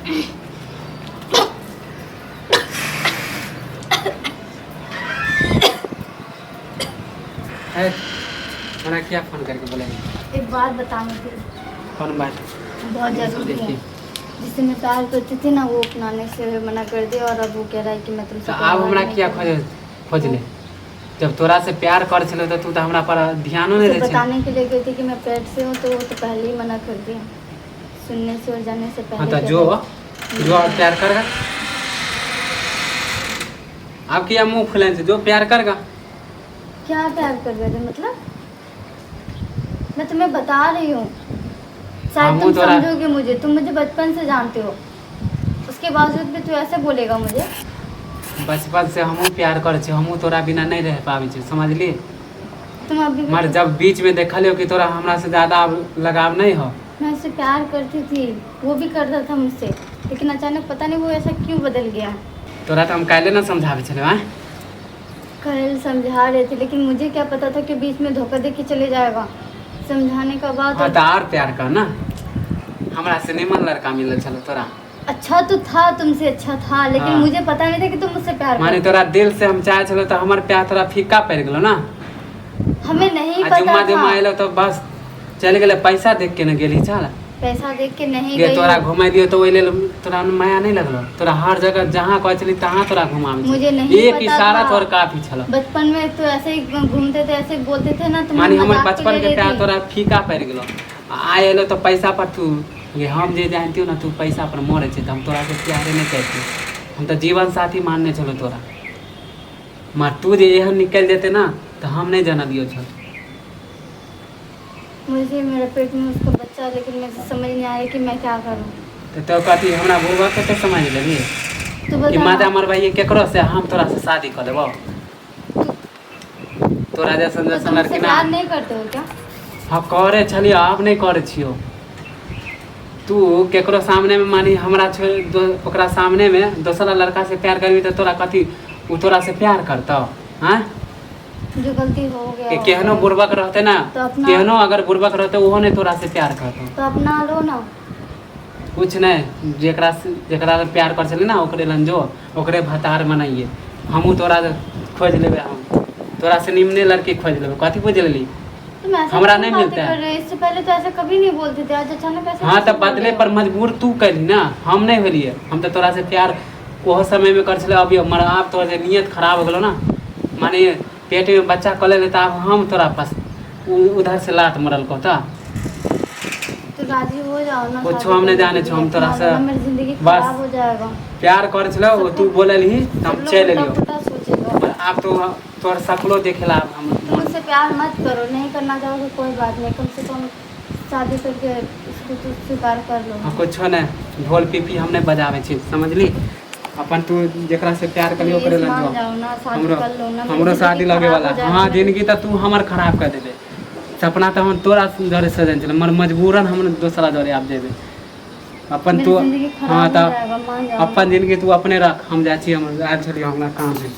हमरा क्या फोन करके बोलेंगे? एक बात बतानी थी। कौन बात? बहुत जरूरी है। जिससे मैं प्यार करती थी ना, वो अपनाने से मना कर दिया और अब वो कह रहा है कि मैं तुमसे अब हमरा क्या खोज ले? जब तोरा से प्यार कर छलो तो तू तो हमरा पर ध्यानो नहीं दे छे। बताने के लिए गई थी कि मैं पेट से हूँ, तो वो तो पहले ही मना कर दिया, सुनने से और जाने से पहले। हाँ तो जो प्यार करेगा आप क्या मुंह फुलाए से जो प्यार करेगा? क्या प्यार कर रहे थे मतलब? मैं तुम्हें बता रही हूँ, शायद तुम समझोगे मुझे। तुम मुझे बचपन से जानते हो, उसके बावजूद भी तू ऐसे बोलेगा मुझे? बचपन से हमू प्यार करे छे, हमू तोरा बिना नहीं रह पावे छे, समझ ली? तुम अभी मर जब बीच में देखल हो कि तोरा हमरा से ज्यादा लगाव नहीं हो। मैं उससे प्यार करती थी, वो भी करता था मुझसे, लेकिन अचानक पता नहीं वो ऐसा क्यों बदल गया। तोरा तो हम काले ना समझावे छले। कल समझा रहे थे, लेकिन मुझे क्या पता था कि बीच में धोखा दे के चले जाएगा। समझाने का बाद हाँ तो और प्यार कर ना, हमरा से निमन लड़का मिलल छलो तोरा। अच्छा तो था, तुमसे अच्छा था, लेकिन हाँ। मुझे पता नहीं था कि तुम मुझसे प्यार माने तोरा दिल से हम चाहे छलो तो हमार प्यार तोरा फीका पड़ गेलो ना। हमें नहीं पता जुम्मा था। जुम्मा आइलो तो बस चल गेले, पैसा देख के न गेली। चल पैसा देख के नहीं गे गई। तोरा घुमा दियो तो ओइ लेल तोरा माया नहीं लगलो? तोरा हर जगह जहाँ कह चली तहाँ तोरा घुमावे छे। मुझे नहीं एक पता इशारा था। तोर काफी छलो। बचपन में तो ऐसे ही घूमते थे, ऐसे बोलते थे ना, तुम मानी हमर मजाक बचपन ले के प्यार रही थी। तोरा फीका पड़ गेलो। आए एलो तो पैसा पर तू ये हम जे जानती हो ना, तू पैसा पर मरे छे, तो हम तोरा से प्यारे नहीं करते। हम तो जीवन साथी मानने चलो तोरा। मार तू जे एहन निकल जेते ना तो हम नहीं जाना दियो छो। मुझे मेरे पेट में उसका बच्चा है, लेकिन मुझे समझ नहीं आ रहा कि मैं क्या करूं। तो कहती हमरा बुढ़वा के समझ लेबी तो कि बता माता मरवाइए केकरो से हम तोरा से शादी कर लेबो? तोरा जैसा तो जैसा तुमसे लड़की ना प्यार नहीं करते हो क्या? हाँ करे छलिए, आप नहीं करे छियो। तू केकरो सामने में मानी हमरा ओकरा सामने में दूसरा लड़का से प्यार करबी तो तोरा कथी उ तोरा से प्यार करता? हाँ जो गलती हो गया केहनो बुड़बक रहते ना, तो अपना केहनो अगर बुड़बक रहते ओहो ने तोरा से प्यार करता। तो अपना लो ना। कुछ नहीं, जेकरा से प्यार कर चली ना ओकरे लंजो ओकरे भतार बनाइए। हमू तोरा खोज लेबे, हम तोरा से निम्ने लड़की खोज लेबे। कथी खोज लेली? हमरा नहीं मिलता है। इससे पहले तो ऐसा कभी नहीं बोलते थे, आज अचानक ऐसे। हाँ तो बदले पर मजबूर तू करी ना, हम नहीं भेलिए। हम तो तोरा से प्यार वो समय में कर चले, अभी आप तोरा से नियत खराब हो गलो ना, माने पेट में बच्चा कर ले तो अब हम तोरा पास उधर से लात मरल को तो राजी हो जाओ ना। कुछ हम नहीं जाने छो, हम तोरा से मेरी जिंदगी बस खराब हो जाएगा। प्यार कर चलो, तू बोले ही हम चल लियो। सोचेगा आप तो तोर सकलो देखेला हम। तुम मुझसे प्यार मत करो, नहीं करना चाहो तो कोई बात नहीं, कम से कम शादी करके इसको तो स्वीकार कर लो। कुछ नहीं, ढोल पीपी हम नहीं बजावे छी, समझली? अपन तू जेकरा से प्यार करियो करे लग हमरो शादी लगे वाला। हाँ जिंदगी तो तू हमर खराब कर देबे। सपना तो हम तोरा जरे सजन चल, मर मजबूरन हम दूसरा जरे आप देबे। अपन तू हाँ तो अपन जिंदगी तू अपने रख, हम जा छी, हम आज चलियो हमरा काम है।